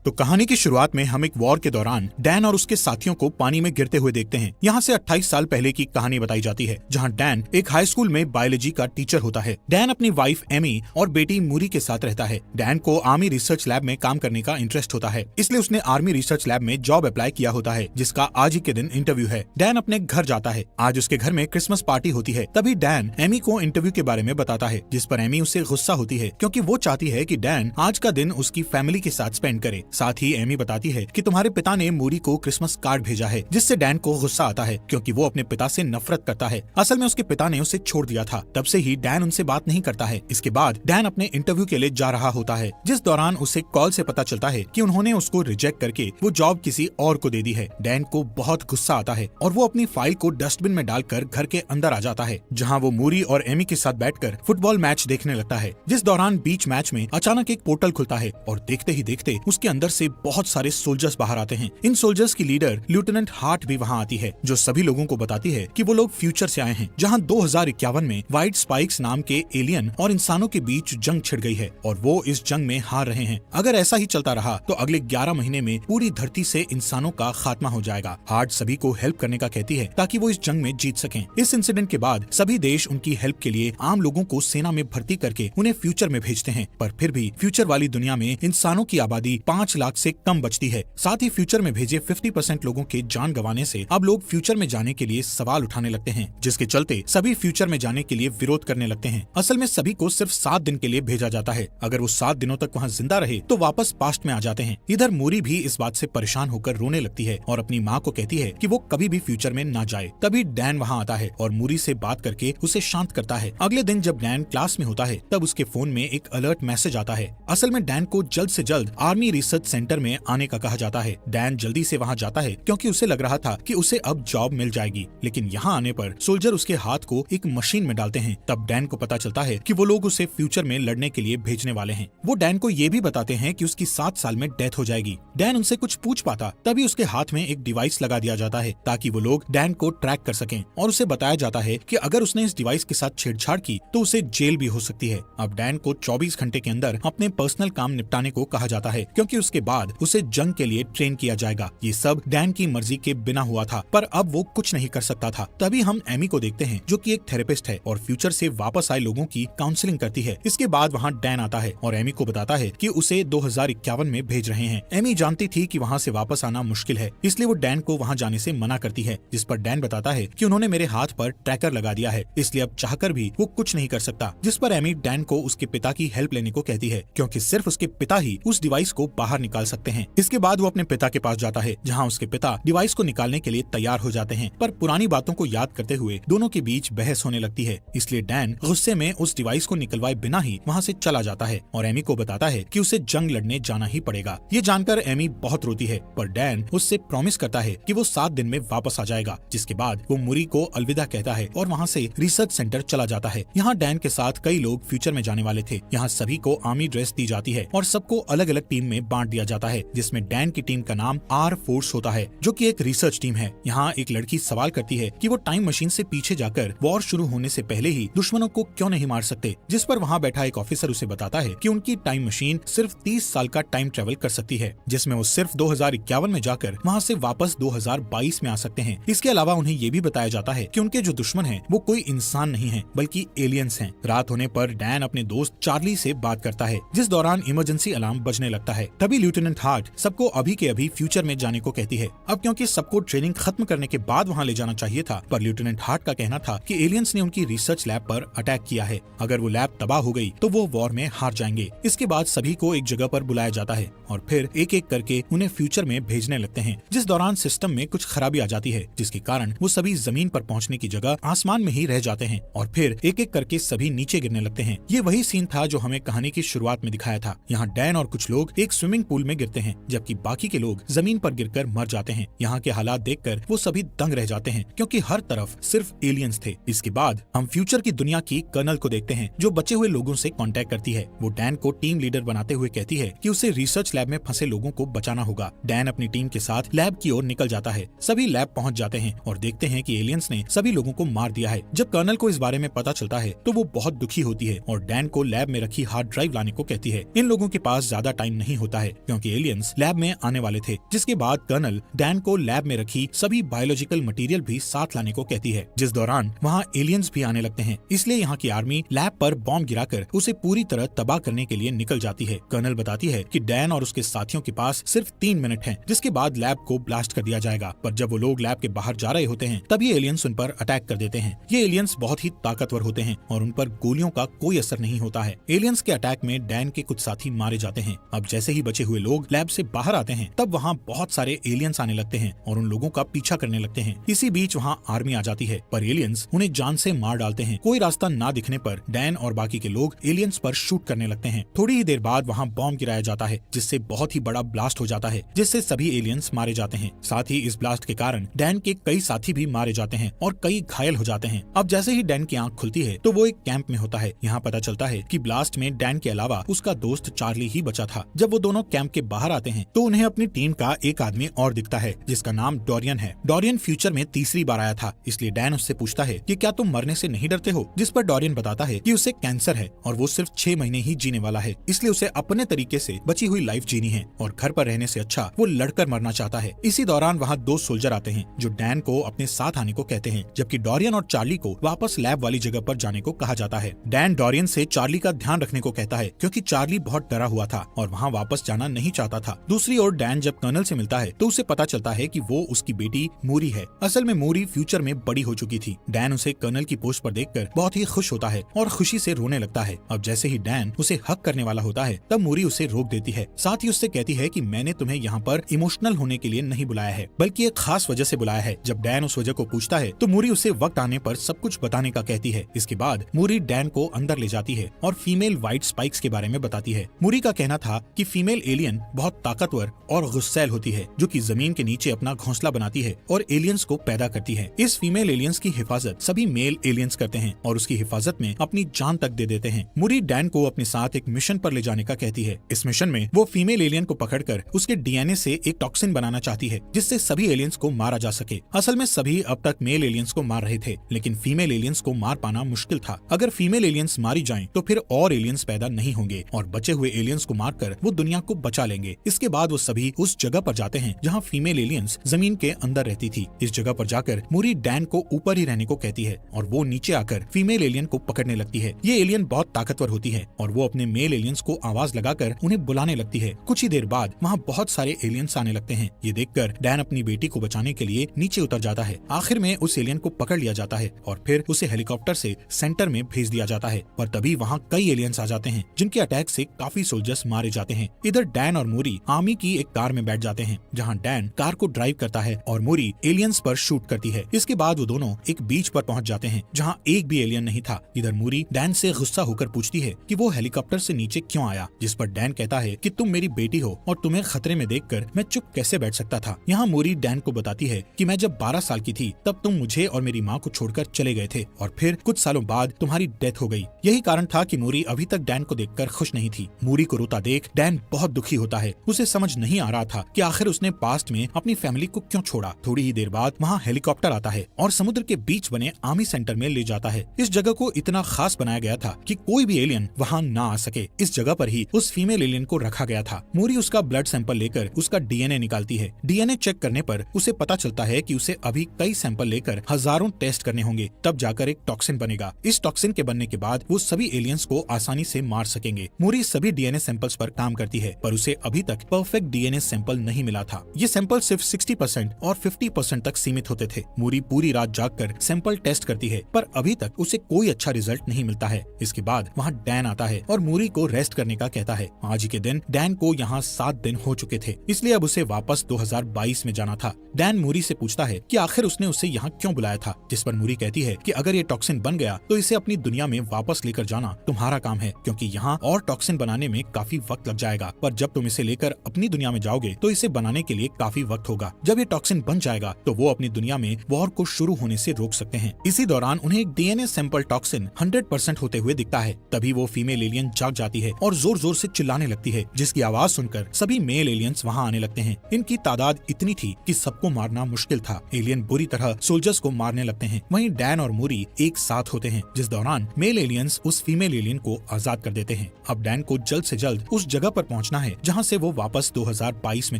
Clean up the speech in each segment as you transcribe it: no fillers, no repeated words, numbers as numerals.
तो कहानी की शुरुआत में हम एक वॉर के दौरान डैन और उसके साथियों को पानी में गिरते हुए देखते हैं। यहाँ से 28 साल पहले की कहानी बताई जाती है, जहाँ डैन एक हाई स्कूल में बायोलॉजी का टीचर होता है। डैन अपनी वाइफ एमी और बेटी मूरी के साथ रहता है। डैन को आर्मी रिसर्च लैब में काम करने का इंटरेस्ट होता है, इसलिए उसने आर्मी रिसर्च लैब में जॉब अप्लाई किया होता है, जिसका आज ही के दिन इंटरव्यू है। डैन अपने घर जाता है। आज उसके घर में क्रिसमस पार्टी होती है। तभी डैन एमी को इंटरव्यू के बारे में बताता है, जिस पर एमी उससे गुस्सा होती है, क्योंकि वो चाहती है कि डैन आज का दिन उसकी फैमिली के साथ स्पेंड करे। साथ ही एमी बताती है कि तुम्हारे पिता ने मूरी को क्रिसमस कार्ड भेजा है, जिससे डैन को गुस्सा आता है, क्योंकि वो अपने पिता से नफरत करता है। असल में उसके पिता ने उसे छोड़ दिया था, तब से ही डैन उनसे बात नहीं करता है। इसके बाद डैन अपने इंटरव्यू के लिए जा रहा होता है, जिस दौरान उसे कॉल से पता चलता है कि उन्होंने उसको रिजेक्ट करके वो जॉब किसी और को दे दी है। डैन को बहुत गुस्सा आता है और वो अपनी फाइल को डस्टबिन में डालकर घर के अंदर आ जाता है, जहाँ वो मूरी और एमी के साथ बैठकर फुटबॉल मैच देखने लगता है। जिस दौरान बीच मैच में अचानक एक पोर्टल खुलता है और देखते ही देखते उसके अंदर से बहुत सारे सोल्जर्स बाहर आते हैं। इन सोल्जर्स की लीडर लेफ्टिनेंट हार्ट भी वहाँ आती है, जो सभी लोगों को बताती है कि वो लोग फ्यूचर से आए हैं, जहाँ 2051 में व्हाइट स्पाइक्स नाम के एलियन और इंसानों के बीच जंग छिड़ गई है और वो इस जंग में हार रहे हैं। अगर ऐसा ही चलता रहा तो अगले 11 महीने में पूरी धरती से इंसानों का खात्मा हो जाएगा। हार्ट सभी को हेल्प करने का कहती है ताकि वो इस जंग में जीत सकें। इस इंसिडेंट के बाद सभी देश उनकी हेल्प के लिए आम लोगों को सेना में भर्ती करके उन्हें फ्यूचर में भेजते हैं, पर फिर भी फ्यूचर वाली दुनिया में इंसानों की आबादी 5 लाख से कम बचती है। साथ ही फ्यूचर में भेजे 50% लोगों के जान गंवाने से अब लोग फ्यूचर में जाने के लिए सवाल उठाने लगते हैं, जिसके चलते सभी फ्यूचर में जाने के लिए विरोध करने लगते हैं। असल में सभी को सिर्फ 7 दिन के लिए भेजा जाता है। अगर वो 7 दिनों तक वहाँ जिंदा रहे तो वापस पास्ट में आ जाते हैं। इधर मूरी भी इस बात से परेशान होकर रोने लगती है और अपनी माँ को कहती है कि वो कभी भी फ्यूचर में ना जाए। तभी डैन वहाँ आता है और मूरी से बात करके उसे शांत करता है। अगले दिन जब डैन क्लास में होता है तब उसके फोन में एक अलर्ट मैसेज आता है। असल में डैन को जल्द से जल्द आर्मी रिसर्च सेंटर में आने का कहा जाता है। डैन जल्दी से वहाँ जाता है क्योंकि उसे लग रहा था कि उसे अब जॉब मिल जाएगी, लेकिन यहाँ आने पर सोल्जर उसके हाथ को एक मशीन में डालते हैं। तब डैन को पता चलता है कि वो लोग उसे फ्यूचर में लड़ने के लिए भेजने वाले हैं। वो डैन को ये भी बताते हैं कि उसकी 7 साल में डेथ हो जाएगी। डैन उनसे कुछ पूछ पाता तभी उसके हाथ में एक डिवाइस लगा दिया जाता है ताकि वो लोग डैन को ट्रैक कर सकें, और उसे बताया जाता है कि अगर उसने इस डिवाइस के साथ छेड़छाड़ की तो उसे जेल भी हो सकती है। अब डैन को 24 घंटे के अंदर अपने पर्सनल काम निपटाने को कहा जाता है, क्योंकि उसके बाद उसे जंग के लिए ट्रेन किया जाएगा। ये सब डैन की मर्जी के बिना हुआ था, पर अब वो कुछ नहीं कर सकता था। तभी हम एमी को देखते हैं, जो कि एक थेरेपिस्ट है और फ्यूचर से वापस आए लोगों की काउंसलिंग करती है। इसके बाद वहाँ डैन आता है और एमी को बताता है कि उसे 2051 में भेज रहे हैं। एमी जानती थी कि वहाँ से वापस आना मुश्किल है, इसलिए वो डैन को वहाँ जाने से मना करती है, जिस पर डैन बताता है कि उन्होंने मेरे हाथ पर ट्रैकर लगा दिया है, इसलिए अब चाहकर भी वो कुछ नहीं कर सकता। जिस पर एमी डैन को उसके पिता की हेल्प लेने को कहती है, क्योंकि सिर्फ उसके पिता ही उस डिवाइस को बाहर निकाल सकते हैं। इसके बाद वो अपने पिता के पास जाता है, जहाँ उसके पिता डिवाइस को निकालने के लिए तैयार हो जाते हैं, पर पुरानी बातों को याद करते हुए दोनों के बीच बहस होने लगती है। इसलिए डैन गुस्से में उस डिवाइस को निकलवाए बिना ही वहाँ से चला जाता है और एमी को बताता है कि उसे जंग लड़ने जाना ही पड़ेगा। ये जानकर एमी बहुत रोती है, पर डैन उससे प्रॉमिस करता है कि वो 7 दिन में वापस आ जाएगा। जिसके बाद वो मूरी को अलविदा कहता है और वहाँ से रिसर्च सेंटर चला जाता है। यहाँ डैन के साथ कई लोग फ्यूचर में जाने वाले थे। यहाँ सभी को आर्मी ड्रेस दी जाती है और सबको अलग अलग टीम में बांट दिया जाता है, जिसमें डैन की टीम का नाम आर फोर्स होता है, जो कि एक रिसर्च टीम है। यहाँ एक लड़की सवाल करती है कि वो टाइम मशीन से पीछे जाकर वॉर शुरू होने से पहले ही दुश्मनों को क्यों नहीं मार सकते, जिस पर वहाँ बैठा एक ऑफिसर उसे बताता है कि उनकी टाइम मशीन सिर्फ 30 साल का टाइम ट्रेवल कर सकती है, जिसमें वो सिर्फ 2051 में जाकर वहाँ से वापस 2022 में आ सकते हैं। इसके अलावा उन्हें ये भी बताया जाता है कि उनके जो दुश्मन हैं वो कोई इंसान नहीं है, बल्कि एलियंस हैं। रात होने पर डैन अपने दोस्त चार्ली से बात करता है, जिस दौरान इमरजेंसी अलार्म बजने लगता है। तभी लेफ्टिनेंट हार्ट सबको अभी के अभी फ्यूचर में जाने को कहती है। अब क्योंकि सबको ट्रेनिंग खत्म करने के बाद वहाँ ले जाना चाहिए था, पर लेफ्टिनेंट हार्ट का कहना था कि एलियंस ने उनकी रिसर्च लैब पर अटैक किया है। अगर वो लैब तबाह हो गई तो वो वॉर में हार जाएंगे। इसके बाद सभी को एक जगह पर बुलाया जाता है और फिर एक एक करके उन्हें फ्यूचर में भेजने लगते हैं। जिस दौरान सिस्टम में कुछ खराबी आ जाती है, जिसके कारण वो सभी जमीन पर पहुंचने की जगह आसमान में ही रह जाते हैं और फिर एक एक करके सभी नीचे गिरने लगते हैं। ये वही सीन था जो हमें कहानी की शुरुआत में दिखाया था। यहाँ डैन और कुछ लोग एक स्विमिंग पूल में गिरते हैं, जबकि बाकी के लोग जमीन पर गिरकर मर जाते हैं। यहाँ के हालात देखकर वो सभी दंग रह जाते हैं, क्योंकि हर तरफ सिर्फ एलियंस थे। इसके बाद हम फ्यूचर की दुनिया की कर्नल को देखते हैं, जो बचे हुए लोगों से कांटेक्ट करती है। वो डैन को टीम लीडर बनाते हुए कहती है कि उसे रिसर्च लैब में फंसे लोगों को बचाना होगा। डैन अपनी टीम के साथ लैब की ओर निकल जाता है। सभी लैब पहुंच जाते हैं और देखते हैं कि एलियंस ने सभी लोगों को मार दिया है। जब कर्नल को इस बारे में पता चलता है तो वो बहुत दुखी होती है और डैन को लैब में रखी हार्ड ड्राइव लाने को कहती है। इन लोगों के पास ज्यादा टाइम नहीं होता है, क्योंकि एलियंस लैब में आने वाले थे, जिसके बाद कर्नल डैन को लैब में रखी सभी बायोलॉजिकल मटेरियल भी साथ लाने को कहती है, जिस दौरान वहाँ एलियंस भी आने लगते हैं। इसलिए यहाँ की आर्मी लैब पर बॉम्ब गिराकर उसे पूरी तरह तबाह करने के लिए निकल जाती है। कर्नल बताती है कि डैन और उसके साथियों के पास सिर्फ 3 मिनट हैं, जिसके बाद लैब को ब्लास्ट कर दिया जाएगा। पर जब वो लोग लैब के बाहर जा रहे होते हैं तभी एलियंस उन पर अटैक कर देते हैं। ये एलियंस बहुत ही ताकतवर होते हैं और उन पर गोलियों का कोई असर नहीं होता है। एलियंस के अटैक में डैन के कुछ साथी मारे जाते हैं। अब जैसे ही बचे हुए लोग लैब से बाहर आते हैं तब वहाँ बहुत सारे एलियंस आने लगते हैं और उन लोगों का पीछा करने लगते हैं। इसी बीच वहाँ आर्मी आ जाती है, पर एलियंस उन्हें जान से मार डालते हैं। कोई रास्ता ना दिखने पर डैन और बाकी के लोग एलियंस पर शूट करने लगते हैं। थोड़ी ही देर बाद वहाँ बॉम्ब गिराया जाता है, जिससे बहुत ही बड़ा ब्लास्ट हो जाता है, जिससे सभी एलियंस मारे जाते हैं। साथ ही इस ब्लास्ट के कारण डैन के कई साथी भी मारे जाते हैं और कई घायल हो जाते हैं। अब जैसे ही डैन की आंख खुलती है तो वो एक कैंप में होता है। यहाँ पता चलता है कि ब्लास्ट में डैन के अलावा उसका दोस्त चार्ली ही बचा था। जब वो दोनों कैंप के बाहर आते हैं तो उन्हें अपनी टीम का एक आदमी और दिखता है, जिसका नाम डोरियन है। डोरियन फ्यूचर में तीसरी बार आया था, इसलिए डैन उससे पूछता है कि क्या तुम मरने से नहीं डरते हो, जिस पर डोरियन बताता है कि उसे कैंसर है और वो सिर्फ 6 महीने ही जीने वाला है, इसलिए उसे अपने तरीके से बची हुई लाइफ जीनी है और घर पर रहने से अच्छा वो लड़कर मरना चाहता है। इसी दौरान वहाँ 2 सोल्जर आते हैं जो डैन को अपने साथ आने को कहते हैं, जबकि डोरियन और चार्ली को वापस लैब वाली जगह पर जाने को कहा जाता है। डैन डोरियन से चार्ली का ध्यान रखने को कहता है, क्योंकि चार्ली बहुत डरा हुआ था और वहाँ वापस जाना नहीं चाहता था। दूसरी ओर डैन जब कर्नल से मिलता है तो उसे पता चलता है कि वो उसकी बेटी मूरी है। असल में मूरी फ्यूचर में बड़ी हो चुकी थी। डैन उसे कर्नल की पोस्ट पर देखकर बहुत ही खुश होता है और खुशी से रोने लगता है। अब जैसे ही डैन उसे हक करने वाला होता है तब मूरी उसे रोक देती है। साथ ही उससे कहती है कि मैंने तुम्हें यहाँ पर इमोशनल होने के लिए नहीं बुलाया है, बल्कि एक खास वजह से बुलाया है। जब डैन उस वजह को पूछता है तो मूरी उसे वक्त आने पर सब कुछ बताने का कहती है। इसके बाद मूरी डैन को अंदर ले जाती है और फीमेल व्हाइट स्पाइक्स के बारे में बताती है। मूरी का कहना था कि फीमेल एलियन बहुत ताकतवर और गुस्सैल होती है, जो कि जमीन के नीचे अपना घोंसला बनाती है और एलियंस को पैदा करती है। इस फीमेल एलियंस की हिफाजत सभी मेल एलियंस करते हैं और उसकी हिफाजत में अपनी जान तक दे देते हैं। मूरी डैन को अपने साथ एक मिशन पर ले जाने का कहती है। इस मिशन में वो फीमेल एलियन को पकड़कर उसके डीएनए से एक टॉक्सिन बनाना चाहती है, जिससे सभी एलियंस को मारा जा सके। असल में सभी अब तक मेल एलियंस को मार रहे थे, लेकिन फीमेल एलियंस को मार पाना मुश्किल था। अगर फीमेल एलियंस मारी जाएं, तो फिर और एलियंस पैदा नहीं होंगे और बचे हुए एलियंस को मारकर वो दुनिया को बचा लेंगे। इसके बाद वो सभी उस जगह पर जाते हैं जहाँ फीमेल एलियंस जमीन के अंदर रहती थी। इस जगह पर जाकर मूरी डैन को ऊपर ही रहने को कहती है और वो नीचे आकर फीमेल एलियन को पकड़ने लगती है। ये एलियन बहुत ताकतवर होती है और वो अपने मेल एलियंस को आवाज लगाकर उन्हें बुलाने लगती है। कुछ ही देर बाद वहाँ बहुत सारे एलियंस आने लगते हैं। ये देखकर डैन अपनी बेटी को बचाने के लिए नीचे उतर जाता है। आखिर में उस एलियन को पकड़ लिया जाता है और फिर उसे हेलीकॉप्टर से सेंटर में भेज दिया जाता है। पर तभी वहाँ कई एलियंस आ जाते हैं, जिनके अटैक से काफी सोल्जर्स मारे जाते हैं। इधर डैन और मूरी आर्मी की एक कार में बैठ जाते हैं, जहाँ डैन कार को ड्राइव करता है और मूरी एलियंस पर शूट करती है। इसके बाद वो दोनों एक बीच पर पहुंच जाते हैं, जहाँ एक भी एलियन नहीं था। इधर मूरी डैन से गुस्सा होकर पूछती है कि वो हेलीकॉप्टर से नीचे क्यों आया, जिस पर डैन कहता है कि तुम मेरी बेटी हो और तुम्हें खतरे में देखकर मैं चुप कैसे बैठ सकता था। यहाँ मूरी डैन को बताती है कि मैं जब 12 साल की थी तब तुम मुझे और मेरी माँ को छोड़कर चले गए थे और फिर कुछ सालों बाद तुम्हारी डेथ हो गई। यही कारण था कि मूरी अभी तक डैन को देखकर खुश नहीं थी। मूरी को रोता देख डैन बहुत दुखी होता है। उसे समझ नहीं आ रहा था कि आखिर उसने पास्ट में अपनी फैमिली को क्यों छोड़ा। थोड़ी ही देर बाद वहाँ हेलीकॉप्टर आता है और समुद्र के बीच बने आर्मी सेंटर में ले जाता है। इस जगह को इतना खास बनाया गया था कि कोई भी एलियन वहाँ ना आ सके। इस जगह पर ही उस फीमेल एलियन को रखा गया था। मूरी उसका ब्लड सैंपल लेकर उसका डीएनए निकालती है। डीएनए चेक करने पर उसे पता चलता है कि उसे अभी कई सैंपल लेकर हजारों टेस्ट करने होंगे, तब जाकर एक टॉक्सिन बनेगा। इस टॉक्सिन के बनने के बाद वो सभी एलियंस को आसानी से मार सकेंगे। मूरी सभी डीएनए सैंपल्स पर काम करती है, पर उसे अभी तक परफेक्ट डीएनए सैंपल नहीं मिला था। ये सैंपल सिर्फ 60% और 50% तक सीमित होते थे। मूरी पूरी रात जागकर सैंपल टेस्ट करती है, पर अभी तक उसे कोई अच्छा रिजल्ट नहीं मिलता है। इसके बाद वहाँ डैन आता है और मूरी को रेस्ट करने का कहता है। आज के दिन डैन को यहाँ 7 दिन हो चुके थे, इसलिए अब उसे वापस 2022 में जाना था। डैन मूरी से पूछता है कि आखिर उसने उसे यहाँ क्यों बुलाया था, जिस पर मूरी कहती है कि अगर ये टॉक्सिन बन गया तो इसे अपनी दुनिया में वापस लेकर जाना तुम्हारा काम है, क्योंकि यहाँ और टॉक्सिन बनाने में काफी वक्त लग जाएगा। पर जब तुम इसे लेकर अपनी दुनिया में जाओगे तो इसे बनाने के लिए काफी वक्त होगा। जब ये टॉक्सिन बन जाएगा तो वो अपनी दुनिया में वॉर को शुरू होने से रोक सकते हैं। इसी दौरान उन्हें एक डीएनए सैंपल टॉक्सिन 100% होते हुए दिखता है। तभी वो फीमेल एलियन जाग जाती है और जोर जोर से चिल्लाने लगती है, जिसकी आवाज सुनकर सभी मेल एलियंस वहाँ आने लगते हैं। इनकी तादाद इतनी थी कि सबको मारना मुश्किल था। एलियन बुरी तरह सोल्जर्स को मारने लगते हैं। वहीं डैन और मूरी एक साथ होते हैं, जिस दौरान मेल एलियंस उस फीमेल एलियन को आजाद कर देते हैं। अब डैन को जल्द से जल्द उस जगह पर पहुंचना है है जहाँ से वो वापस 2022 में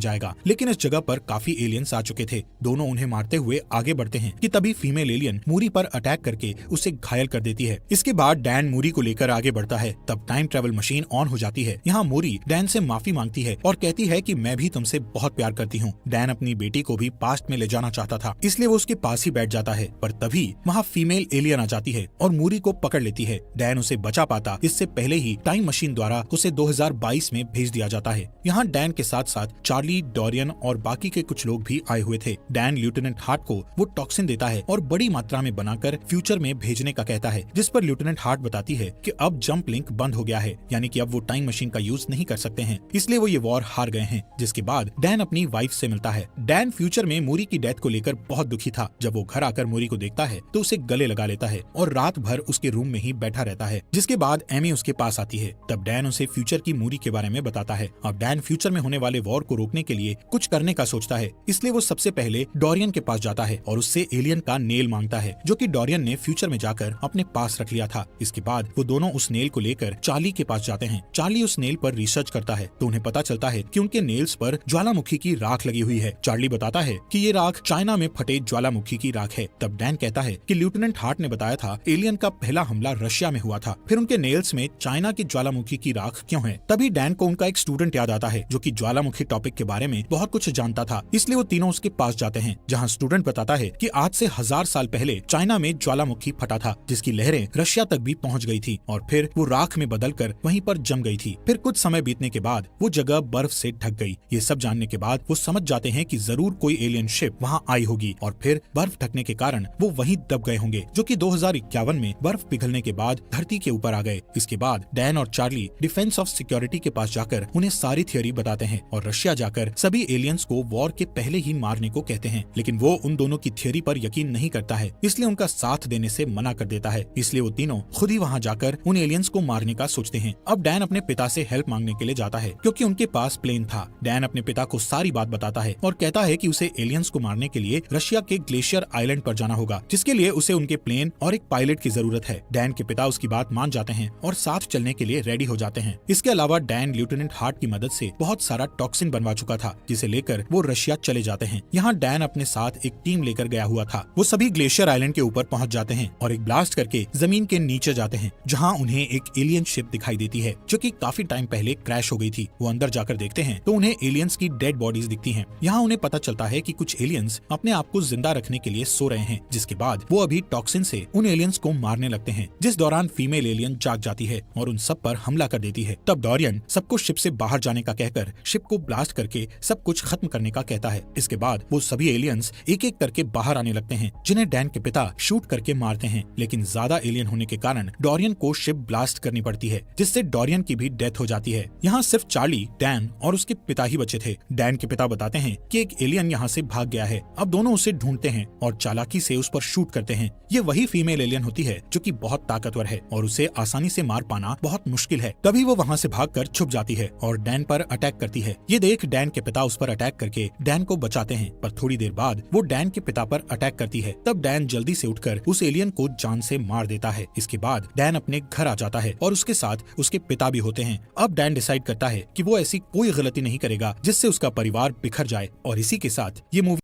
जाएगा, लेकिन इस जगह पर काफी एलियंस आ चुके थे। दोनों उन्हें मारते हुए आगे बढ़ते हैं कि तभी फीमेल एलियन मूरी पर अटैक करके उसे घायल कर देती है। इसके बाद डैन मूरी को लेकर आगे बढ़ता है। तब टाइम ट्रेवल मशीन ऑन हो जाती है। यहाँ मूरी डैन से माफी मांगती है और कहती है कि मैं भी तुमसे बहुत प्यार करती हूँ। डैन अपनी बेटी को भी पास्ट में ले जाना चाहता था, इसलिए वो उसके पास ही बैठ जाता है, पर तभी वहाँ फीमेल एलियन आ जाती है और मूरी को पकड़ लेती है। डैन उसे बचा पाता इससे पहले ही टाइम मशीन द्वारा उसे 2022 में भेज दिया जाता है। यहाँ डैन के साथ साथ चार्ली, डोरियन और बाकी के कुछ लोग भी आए हुए थे। डैन लेफ्टिनेंट हार्ट को वो टॉक्सिन देता है और बड़ी मात्रा में बनाकर फ्यूचर में भेजने का कहता है, जिस पर लेफ्टिनेंट हार्ट बताती है कि अब जंप लिंक बंद हो गया है, यानी कि अब वो टाइम मशीन का यूज नहीं कर सकते हैं, इसलिए वो ये वॉर हार गए हैं। जिसके बाद डैन अपनी वाइफ से मिलता है। डैन फ्यूचर में मूरी की डेथ को लेकर बहुत दुखी था। जब वो घर आकर मूरी को देखता है तो उसे गले लगा लेता है और रात भर उसके रूम में ही बैठा रहता है। जिसके बाद एमी उसके पास आती है। तब डैन उसे फ्यूचर की मूरी के बारे में बताता है। अब डैन फ्यूचर में होने वाले वॉर को रोकने के लिए कुछ करने का सोचता है, इसलिए वो सबसे पहले डोरियन के पास जाता है और उससे एलियन का नेल मांगता है, जो कि डोरियन ने फ्यूचर में जाकर अपने पास रख लिया था। इसके बाद वो दोनों उस नेल को लेकर चार्ली के पास जाते हैं। चार्ली उस नेल पर रिसर्च करता है तो उन्हें पता चलता है कि उनके नेल्स पर ज्वालामुखी की राख लगी हुई है। चार्ली बताता है कि ये राख चाइना में फटे ज्वालामुखी की राख है। तब डैन कहता है कि लेफ्टिनेंट हार्ट ने बताया था एलियन का पहला हमला रशिया में हुआ था, फिर उनके नेल्स में चाइना की ज्वालामुखी की राख क्यों है। तभी डैन को उनका एक स्टूडेंट याद आता है जो कि ज्वालामुखी टॉपिक के बारे में बहुत कुछ जानता था, इसलिए वो तीनों उसके पास जाते हैं, जहाँ स्टूडेंट बताता है कि आज से 1000 साल पहले चाइना में ज्वालामुखी फटा था, जिसकी लहरें रशिया तक भी पहुँच गई थी और फिर वो राख में बदलकर वहीं पर जम गई थी। फिर कुछ समय बीतने के बाद वो जगह बर्फ से ढक गई। ये सब जानने के बाद वो समझ जाते हैं कि जरूर कोई एलियन शिप वहाँ आई होगी और फिर बर्फ ढकने के कारण वो वहीं दब गए होंगे, जो कि 2051 में बर्फ पिघलने के बाद धरती के ऊपर आ गए। इसके बाद डैन और चार्ली डिफेंस ऑफ सिक्योरिटी के पास जाकर उन्हें सारी थियोरी बताते हैं और रशिया जाकर सभी एलियंस को वॉर के पहले ही मारने को कहते हैं, लेकिन वो उन दोनों की थियोरी पर यकीन नहीं करता है, इसलिए उनका साथ देने से मना कर देता है। इसलिए वो तीनों खुद ही वहाँ जाकर उन एलियंस को मारने का सोचते हैं। अब डैन अपने पिता से हेल्प मांगने के लिए जाता है क्योंकि उनके पास प्लेन था। डैन अपने पिता को सारी बात बताता है और कहता है कि उसे एलियंस को मारने के लिए रशिया के ग्लेशियर आइलैंड पर जाना होगा, जिसके लिए उसे उनके प्लेन और एक पायलट की जरूरत है। डैन के पिता उसकी बात मान जाते हैं और साथ चलने के लिए रेडी हो जाते हैं। इसके अलावा डैन लेफ्टिनेंट हार्ट की मदद से बहुत सारा टॉक्सिन बनवा चुका था, जिसे लेकर वो रशिया चले जाते हैं। यहाँ डैन अपने साथ एक टीम लेकर गया हुआ था। वो सभी ग्लेशियर आइलैंड के ऊपर पहुँच जाते हैं और एक ब्लास्ट करके जमीन के नीचे जाते हैं, जहाँ उन्हें एक एलियन शिप दिखाई देती है जो कि काफी टाइम पहले क्रैश हो गई थी। वो अंदर जाकर देखते हैं तो उन्हें एलियंस की डेड बॉडीज दिखती हैं। यहाँ उन्हें पता चलता है कि कुछ एलियंस अपने आप को जिंदा रखने के लिए सो रहे हैं, जिसके बाद वो अभी टॉक्सिन से उन एलियंस को मारने लगते हैं, जिस दौरान फीमेल एलियन जाग जाती है और उन सब पर हमला कर देती है। तब डोरियन सबको शिप से बाहर जाने का कहकर शिप को ब्लास्ट करके सब कुछ खत्म करने का कहता है। इसके बाद वो सभी एलियंस एक एक करके बाहर आने लगते हैं, जिन्हें डैन के पिता शूट करके मारते हैं, लेकिन ज्यादा एलियन होने के कारण डोरियन को शिप ब्लास्ट करनी पड़ती है, जिससे डोरियन की भी डेथ हो जाती है। यहाँ सिर्फ चार्ली, डैन और उसके पिता ही बचे थे। डैन के पिता बताते हैं कि एक एलियन यहाँ से भाग गया है। अब दोनों उसे ढूंढते हैं और चालाकी से उस पर शूट करते हैं। ये वही फीमेल एलियन होती है जो कि बहुत ताकतवर है और उसे आसानी से मार पाना बहुत मुश्किल है। तभी वो वहाँ से भागकर छुप जाती है और डैन पर अटैक करती है। ये देख डैन के पिता उस पर अटैक करके डैन को बचाते हैं, पर थोड़ी देर बाद वो डैन के पिता पर अटैक करती है। तब डैन जल्दी से उठकर उस एलियन को जान से मार देता है। इसके बाद डैन अपने घर आ जाता है और उसके साथ उसके पिता भी होते हैं। अब डैन डिसाइड करता है कि वो ऐसी कोई गलती नहीं करेगा जिससे उसका परिवार बिखर जाए, और इसी के साथ ये मूवी